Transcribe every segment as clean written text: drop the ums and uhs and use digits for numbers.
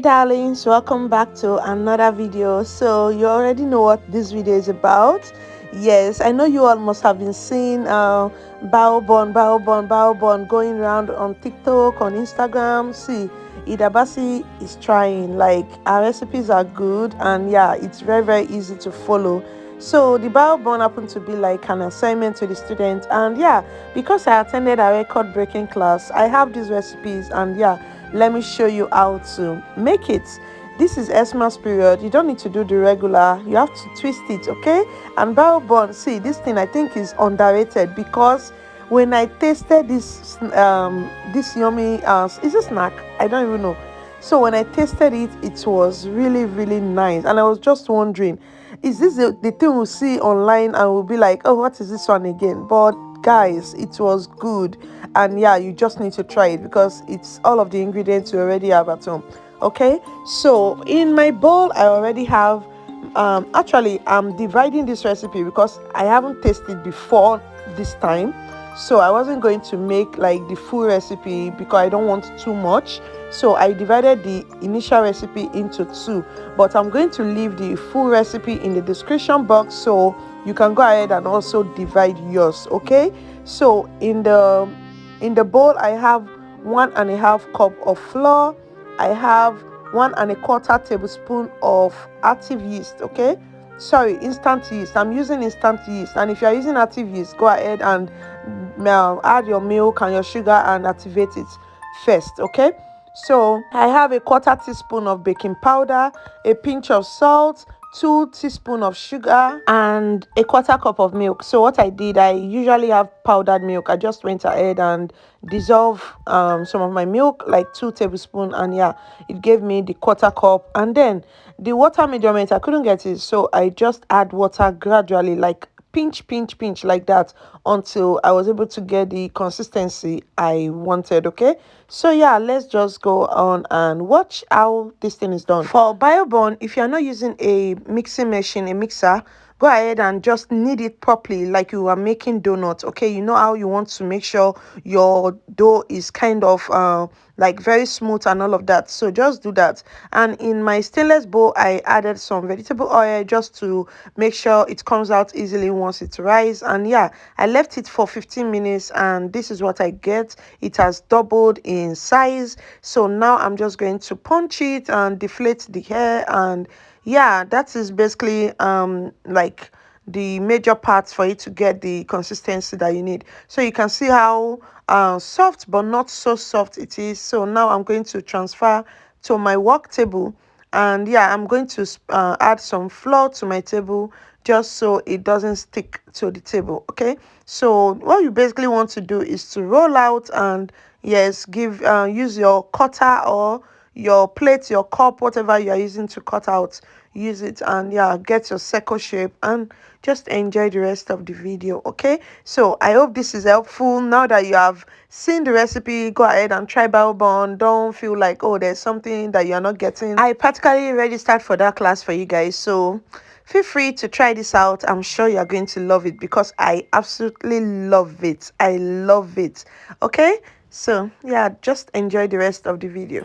Darlings, welcome back to another video. So you already know what this video is about. Yes, I know you all must have been seeing bao bun going around on TikTok, on Instagram. See, Hilda Baci is trying. Like, our recipes are good, and yeah, it's very easy to follow. So the bao bun happened to be like an assignment to the students, and yeah, because I attended a record-breaking class, I have these recipes, and yeah, let me show you how to make it. This is Xmas period. You don't need to do the regular, you have to twist it, okay? And bao bun, see, this thing I think is underrated, because when I tasted this yummy is a snack, I don't even know. So when I tasted it, it was really nice, and I was just wondering, is this the thing we'll see online and we'll be like, oh, what is this one again? But guys, it was good, and yeah, you just need to try it because it's all of the ingredients you already have at home. Okay, so in my bowl I already have actually I'm dividing this recipe because I haven't tasted before this time, so I wasn't going to make like the full recipe because I don't want too much. So I divided the initial recipe into two, but I'm going to leave the full recipe in the description box so you can go ahead and also divide yours. Okay, so in the bowl I have 1.5 cup of flour. I have 1.25 tablespoon of active yeast. Okay, sorry, instant yeast. I'm using instant yeast, and if you're using active yeast, go ahead and add your milk and your sugar and activate it first. Okay, so I have 1/4 teaspoon of baking powder, a pinch of salt, 2 teaspoons of sugar, and 1/4 cup of milk. So what I did, I usually have powdered milk. I just went ahead and dissolve some of my milk, like 2 tablespoons, and yeah, it gave me the 1/4 cup. And then the water measurement, I couldn't get it, so I just add water gradually, like pinch like that, until I was able to get the consistency I wanted. Okay, so yeah, let's just go on and watch how this thing is done. For bao bun, if you're not using a mixing machine, a mixer, go ahead and just knead it properly like you are making donuts. Okay, you know how you want to make sure your dough is kind of like very smooth and all of that, so just do that. And in my stainless bowl I added some vegetable oil just to make sure it comes out easily once it rises. And yeah, I left it for 15 minutes, and this is what I get. It has doubled in size. So now I'm just going to punch it and deflate the hair, and yeah, that is basically like the major parts for it to get the consistency that you need. So you can see how soft but not so soft it is. So now I'm going to transfer to my work table, and yeah, I'm going to add some flour to my table just so it doesn't stick to the table. Okay, so what you basically want to do is to roll out, and yes, give use your cutter or your plate, your cup, whatever you are using to cut out, use it, and yeah, get your circle shape, and just enjoy the rest of the video. Okay, so I hope this is helpful. Now that you have seen the recipe, go ahead and try bao bun. Don't feel like, oh, there's something that you're not getting. I practically registered for that class for you guys, so feel free to try this out. I'm sure you're going to love it because I absolutely love it. I love it. Okay, so yeah, just enjoy the rest of the video.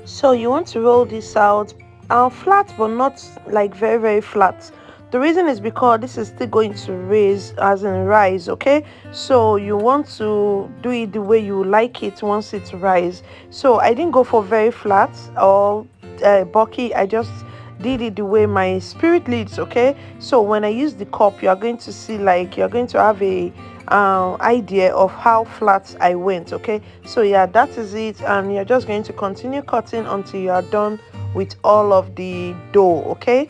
So you want to roll this out flat, but not like very flat, The reason is because this is still going to raise, as in rise, okay? So you want to do it the way you like it once it rise. So I didn't go for very flat or bulky. I just did it the way my spirit leads, okay? So when I use the cup, you are going to see, like, you're going to have a idea of how flat I went, okay? So yeah, that is it, and you're just going to continue cutting until you are done with all of the dough, okay?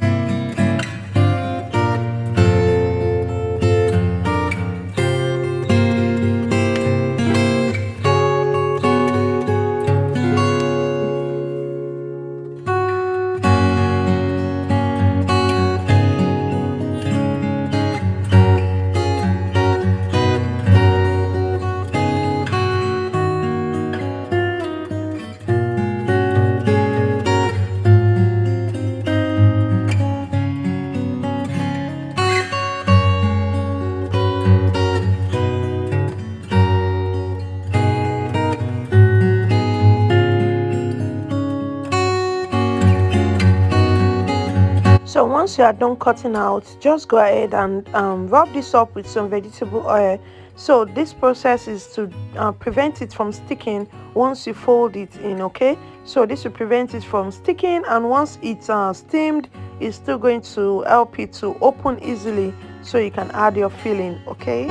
So once you are done cutting out, just go ahead and rub this up with some vegetable oil. So this process is to prevent it from sticking once you fold it in, okay? So this will prevent it from sticking, and once it's steamed, it's still going to help it to open easily so you can add your filling, okay?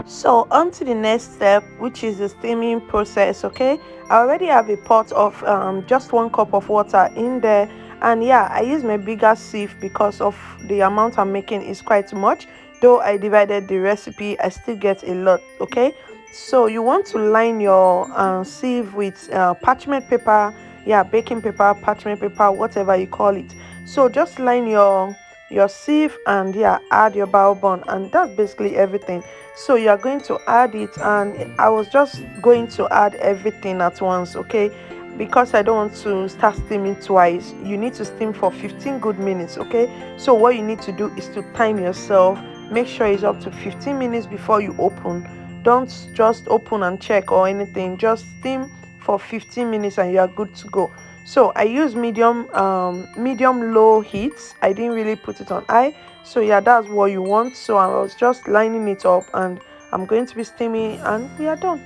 So on to the next step, which is the steaming process, okay? I already have a pot of just 1 cup of water in there, and yeah, I use my bigger sieve because of the amount I'm making is quite much. Though I divided the recipe, I still get a lot, okay? So you want to line your sieve with parchment paper, yeah, baking paper, parchment paper, whatever you call it. So just line your sieve and yeah, add your bao bun, and that's basically everything. So you are going to add it, and I was just going to add everything at once, okay? Because I don't want to start steaming twice. You need to steam for 15 good minutes, okay? So what you need to do is to time yourself. Make sure it's up to 15 minutes before you open. Don't just open and check or anything. Just steam for 15 minutes and you are good to go. So I use medium low heat. I didn't really put it on high. So yeah, that's what you want. So I was just lining it up, and I'm going to be steaming, and we are done.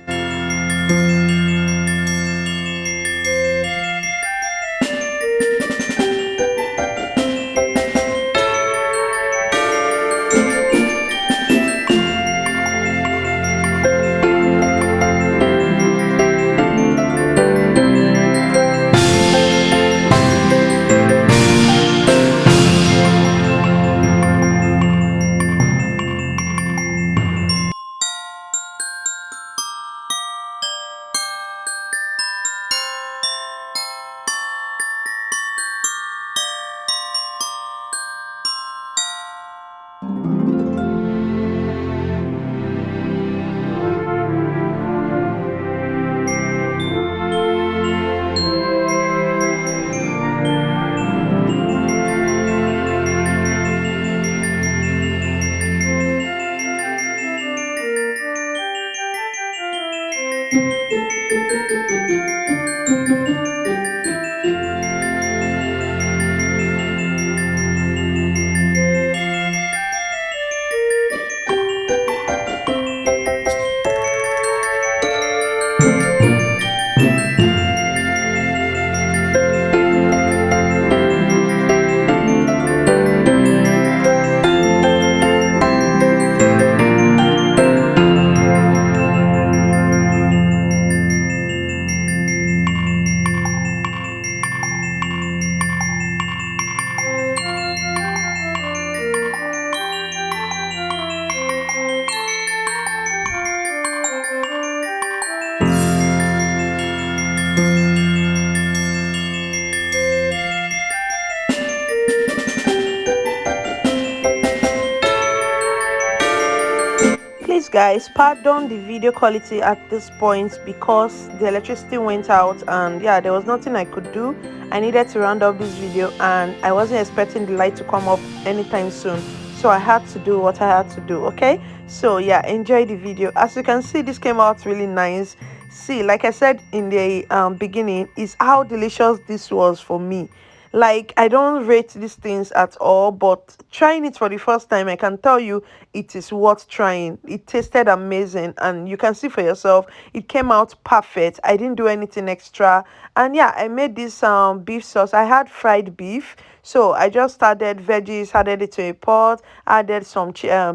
guys, pardon the video quality at this point because the electricity went out and yeah, there was nothing I could do. I needed to round up this video and I wasn't expecting the light to come up anytime soon, so I had to do what I had to do. Okay, so yeah, enjoy the video. As you can see, this came out really nice. See, like I said in the beginning, is how delicious this was for me. Like, I don't rate these things at all, but trying it for the first time, I can tell you it is worth trying. It tasted amazing and you can see for yourself it came out perfect. I didn't do anything extra. And yeah, I made this beef sauce. I had fried beef, so I just added veggies, added it to a pot, added some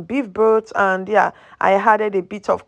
beef broth, and yeah, I added a bit of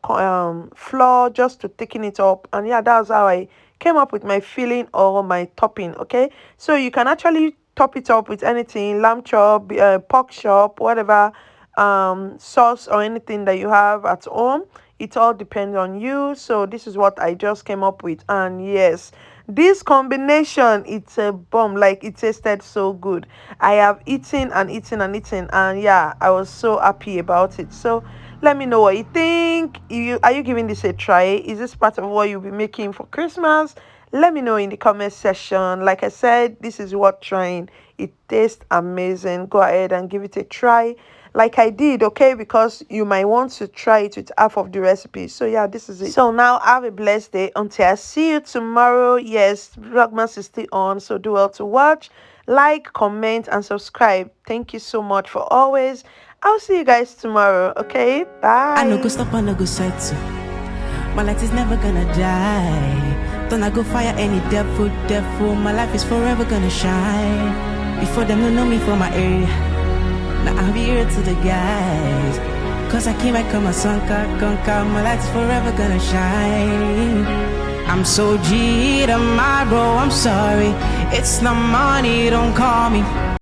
flour just to thicken it up. And yeah, that's how I came up with my filling or my topping. Okay, so you can actually top it up with anything, lamb chop, pork chop, whatever sauce or anything that you have at home. It all depends on you. So this is what I just came up with, and yes, this combination, it's a bomb. Like, it tasted so good. I have eaten and eaten and eaten, and yeah, I was so happy about it. So let me know what you think. Are you giving this a try? Is this part of what you'll be making for Christmas? Let me know in the comment section. Like I said, this is worth trying. It tastes amazing. Go ahead and give it a try like I did, okay? Because you might want to try it with half of the recipe. So yeah, this is it. So now have a blessed day until I see you tomorrow. Yes, Vlogmas is still on, so do well to watch, like, comment, and subscribe. Thank you so much for always. I'll see you guys tomorrow, okay? Bye. I no go stop, I no go settle. My light is never gonna die. Don't I go fire any devil. My life is forever gonna shine. Before them don't know me from my area, now I'll be here to the guys. Cause I came, I come, my son conquer. My light is forever gonna shine. I'm so G tomorrow, I'm sorry. It's not money, don't call me.